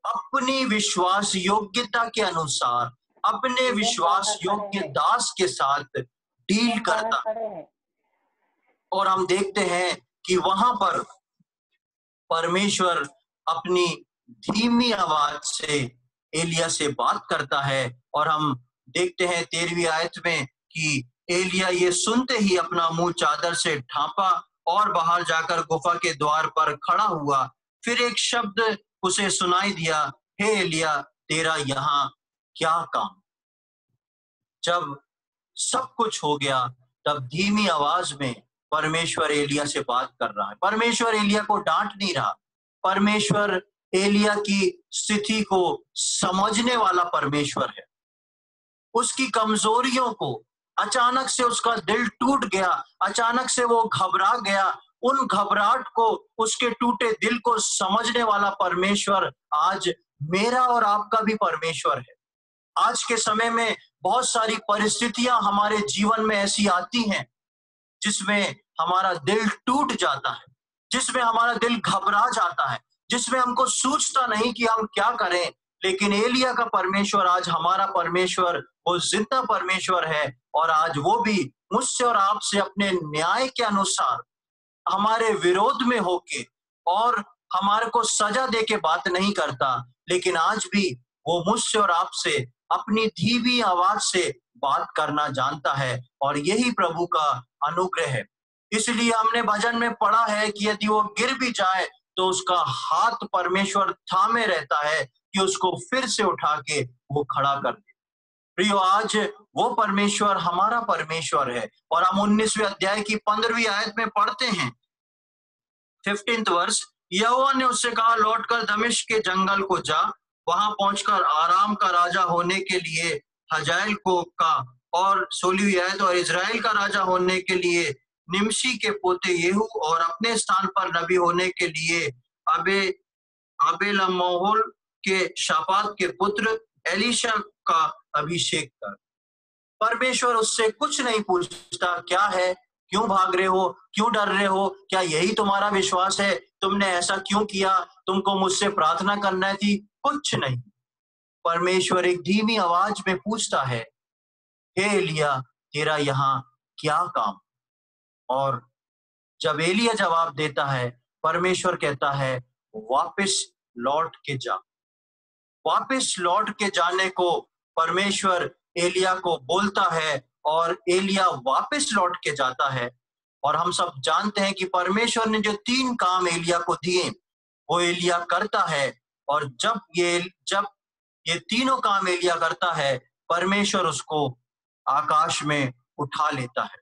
अपनी विश्वास योग्यता के अनुसार अपने विश्वास योग्य दास के साथ डील करता, और हम देखते हैं कि वहां पर परमेश्वर अपनी धीमी आवाज से एलिया से बात करता है। और हम देखते हैं 13वीं आयत में कि एलिया ये सुनते ही अपना मुंह चादर से ढांपा और बाहर जाकर गुफा के द्वार पर खड़ा हुआ। फिर एक शब्द उसे सुनाई दिया, हे एलिया, तेरा यहाँ क्या काम? जब सब कुछ हो गया, तब धीमी आवाज में परमेश्वर एलिया से बात कर रहा है। परमेश्वर एलिया को डांट नहीं रहा। परमेश्वर एलिया की स्थिति को समझने वाला परमेश्वर है। उसकी कमजोरियों को, अचानक से उसका दिल टूट गया, अचानक से वो घबरा गया, उन घबराहट को, उसके टूटे दिल को समझने वाला परमेश्वर आज मेरा और आपका भी परमेश्वर है। आज के समय में बहुत सारी परिस्थितियां हमारे जीवन में ऐसी आती हैं जिसमें हमारा दिल टूट जाता है, जिसमें हमारा दिल घबरा जाता है, जिसमें हमको सूझता नहीं कि हम क्या करें। लेकिन एलिया का परमेश्वर, आज हमारा परमेश्वर, वो जिंदा परमेश्वर है, और आज वो भी मुझसे और आपसे अपने न्याय के अनुसार हमारे विरोध में होके और हमारे को सजा दे के बात नहीं करता, लेकिन आज भी वो मुझसे और आपसे अपनी धीमी आवाज से बात करना जानता है, और यही प्रभु का अनुग्रह है। इसलिए हमने भजन में पढ़ा है कि यदि वो गिर भी जाए तो उसका हाथ परमेश्वर थामे रहता है कि उसको फिर से उठा के वो खड़ा कर दे। प्रियो, आज वो परमेश्वर हमारा परमेश्वर है, और हम 19वें अध्याय की 15वीं आयत में पढ़ते हैं, 15th वर्ष, यहोवा ने उससे कहा, लौटकर दमिश्क के जंगल को जा, वहां पहुंचकर आराम का राजा होने के लिए हजाएल को का, और 16वीं आयत, और इजराइल का राजा होने के लिए निमशी के पोते येहू, और अपने स्थान पर नबी होने के लिए अबे अबेलमोहोल के शापात के पुत्र एलीशा का अभिषेक कर। परमेश्वर उससे कुछ नहीं पूछता, क्या है, क्यों भाग रहे हो, क्यों डर रहे हो, क्या यही तुम्हारा विश्वास है, तुमने ऐसा क्यों किया, तुमको मुझसे प्रार्थना करना थी, कुछ नहीं। परमेश्वर एक धीमी आवाज में पूछता है, हे एलिया, तेरा यहाँ क्या काम? और जब एलिया जवाब देता है, परमेश्वर कहता है, वापस लौट के जा। वापस लौट के जाने को परमेश्वर एलिया को बोलता है और एलिया वापस लौट के जाता है। और हम सब जानते हैं कि परमेश्वर ने जो 3 काम एलिया को दिए वो एलिया करता है। और जब ये तीनों काम एलिया करता है, परमेश्वर उसको आकाश में उठा लेता है।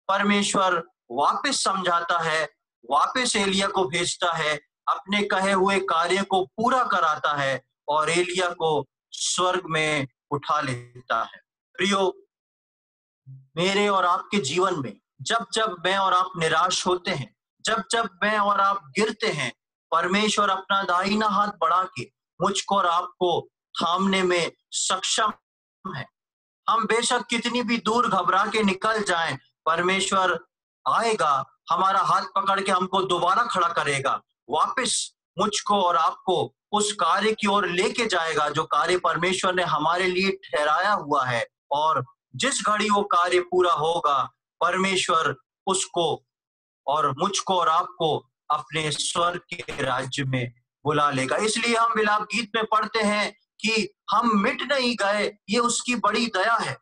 परमेश्वर वापस समझाता है, वापस एलिया को भेजता है, अपने कहे हुए कार्य को पूरा कराता है और एलिया को स्वर्ग में उठा लेता है। प्रियो, मेरे और आपके जीवन में जब जब मैं और आप निराश होते हैं, जब जब मैं और आप गिरते हैं, परमेश्वर अपना दाहिना हाथ बढ़ा के मुझको और आपको थामने में सक्षम है। हम बेशक कितनी भी दूर घबरा के निकल जाएं, परमेश्वर आएगा, हमारा हाथ पकड़ के हमको दोबारा खड़ा करेगा, वापस मुझको और आपको उस कार्य की ओर लेके जाएगा जो कार्य परमेश्वर ने हमारे लिए ठहराया हुआ है। और जिस घड़ी वो कार्य पूरा होगा, परमेश्वर उसको और मुझको और आपको अपने स्वर्ग के राज्य में बुला लेगा। इसलिए हम विलाप गीत में पढ़ते हैं कि हम मिट नहीं गए, ये उसकी बड़ी दया है।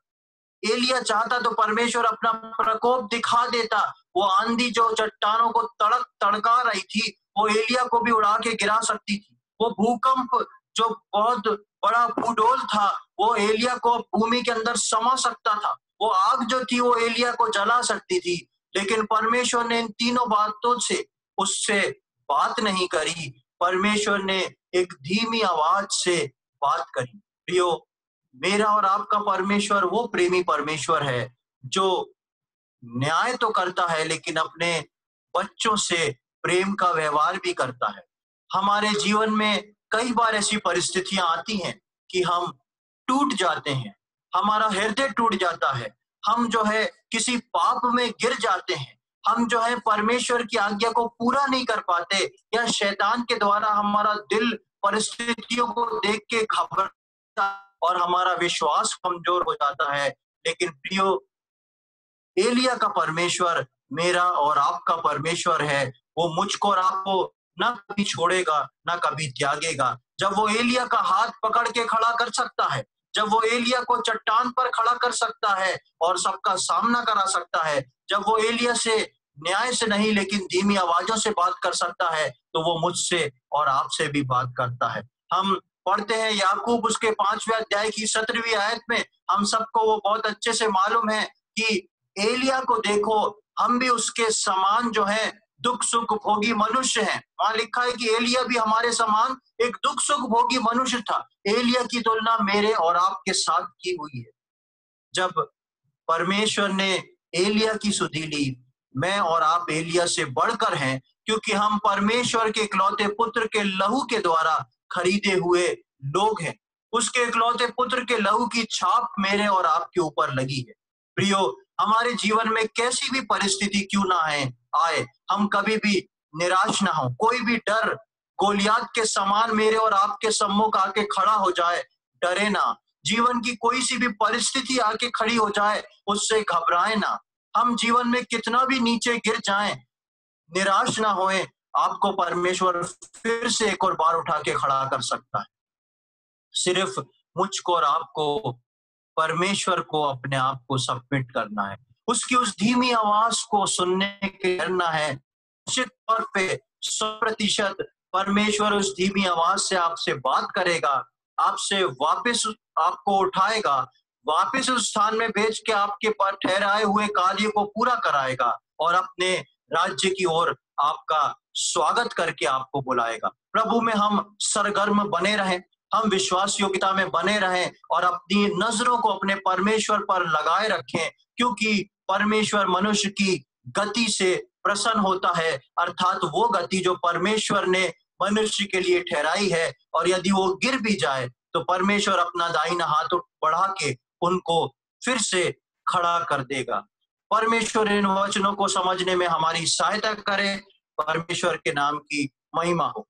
एलिया चाहता तो परमेश्वर अपना प्रकोप दिखा देता। वो आंधी जो चट्टानों को तड़का रही थी, वो एलिया को भी उड़ा के गिरा सकती थी। वो भूकंप जो बहुत बड़ा भूडोल था, वो एलिया को भूमि के अंदर समा सकता था। वो आग जो थी वो एलिया को जला सकती थी। लेकिन परमेश्वर ने इन तीनों बातों से उससे बात नहीं करी। परमेश्वर ने एक धीमी आवाज से बात करी। प्रियो, मेरा और आपका परमेश्वर वो प्रेमी परमेश्वर है जो न्याय तो करता है लेकिन अपने बच्चों से प्रेम का व्यवहार भी करता है। हमारे जीवन में कई बार ऐसी परिस्थितियां आती हैं कि हम टूट जाते हैं, हमारा हृदय टूट जाता है, हम जो है किसी पाप में गिर जाते हैं, हम जो है परमेश्वर की आज्ञा को पूरा नहीं कर पाते, या शैतान के द्वारा हमारा दिल परिस्थितियों को देख के घबराता और हमारा विश्वास कमजोर हो जाता है। लेकिन प्रियो, एलिया का परमेश्वर मेरा और आपका परमेश्वर है। वो मुझको और आपको ना कभी छोड़ेगा, ना कभी त्यागेगा। जब वो एलिया का हाथ पकड़ के खड़ा कर सकता है, जब वो एलिया को चट्टान पर खड़ा कर सकता है और सबका सामना करा सकता है, जब वो एलिया से न्याय से नहीं लेकिन धीमी आवाजों से बात कर सकता है, तो वो मुझसे और आपसे भी बात करता है। हम पढ़ते हैं याकूब उसके 5वें अध्याय की 17वीं आयत में, हम सबको वो बहुत अच्छे से मालूम है कि एलिया को देखो, हम भी उसके समान जो है दुख सुख भोगी मनुष्य हैं। वहां लिखा है कि एलिया भी हमारे समान एक दुख सुख भोगी मनुष्य था। एलिया की तुलना मेरे और आपके साथ की हुई है। जब परमेश्वर ने एलिया की सुधि ली, मैं और आप एलिया से बढ़कर हैं, क्योंकि हम परमेश्वर के इकलौते पुत्र के लहू के द्वारा खरीदे हुए लोग हैं। उसके इकलौते पुत्र के लहू की छाप मेरे और आपके ऊपर लगी है। प्रियो, हमारे जीवन में कैसी भी परिस्थिति क्यों ना आए, हम कभी भी निराश ना हो। कोई भी डर गोलियात के समान मेरे और आपके सम्मुख आके खड़ा हो जाए, डरे ना। जीवन की कोई सी भी परिस्थिति आके खड़ी हो जाए, उससे घबराए ना। हम जीवन में कितना भी नीचे गिर जाएं, निराश ना होएं। आपको परमेश्वर फिर से एक और बार उठा के खड़ा कर सकता है। सिर्फ मुझको और आपको परमेश्वर को अपने आप को सबमिट करना है, उसकी उस धीमी आवाज को सुनने के करना है। निश्चित तौर पे 100% परमेश्वर उस धीमी आवाज से आपसे बात करेगा, आपसे वापस आपको उठाएगा, वापस उस स्थान में भेज के आपके पर ठहराए हुए कार्य को पूरा कराएगा और अपने राज्य की ओर आपका स्वागत करके आपको बुलाएगा। प्रभु में हम सरगर्म बने रहें, हम विश्वास योग्यता में बने रहें और अपनी नजरों को अपने परमेश्वर पर लगाए रखें, क्योंकि परमेश्वर मनुष्य की गति से प्रसन्न होता है, अर्थात वो गति जो परमेश्वर ने मनुष्य के लिए ठहराई है। और यदि वो गिर भी जाए तो परमेश्वर अपना दाहिना हाथ बढ़ा के उनको फिर से खड़ा कर देगा। परमेश्वर इन वचनों को समझने में हमारी सहायता करे। परमेश्वर के नाम की महिमा हो।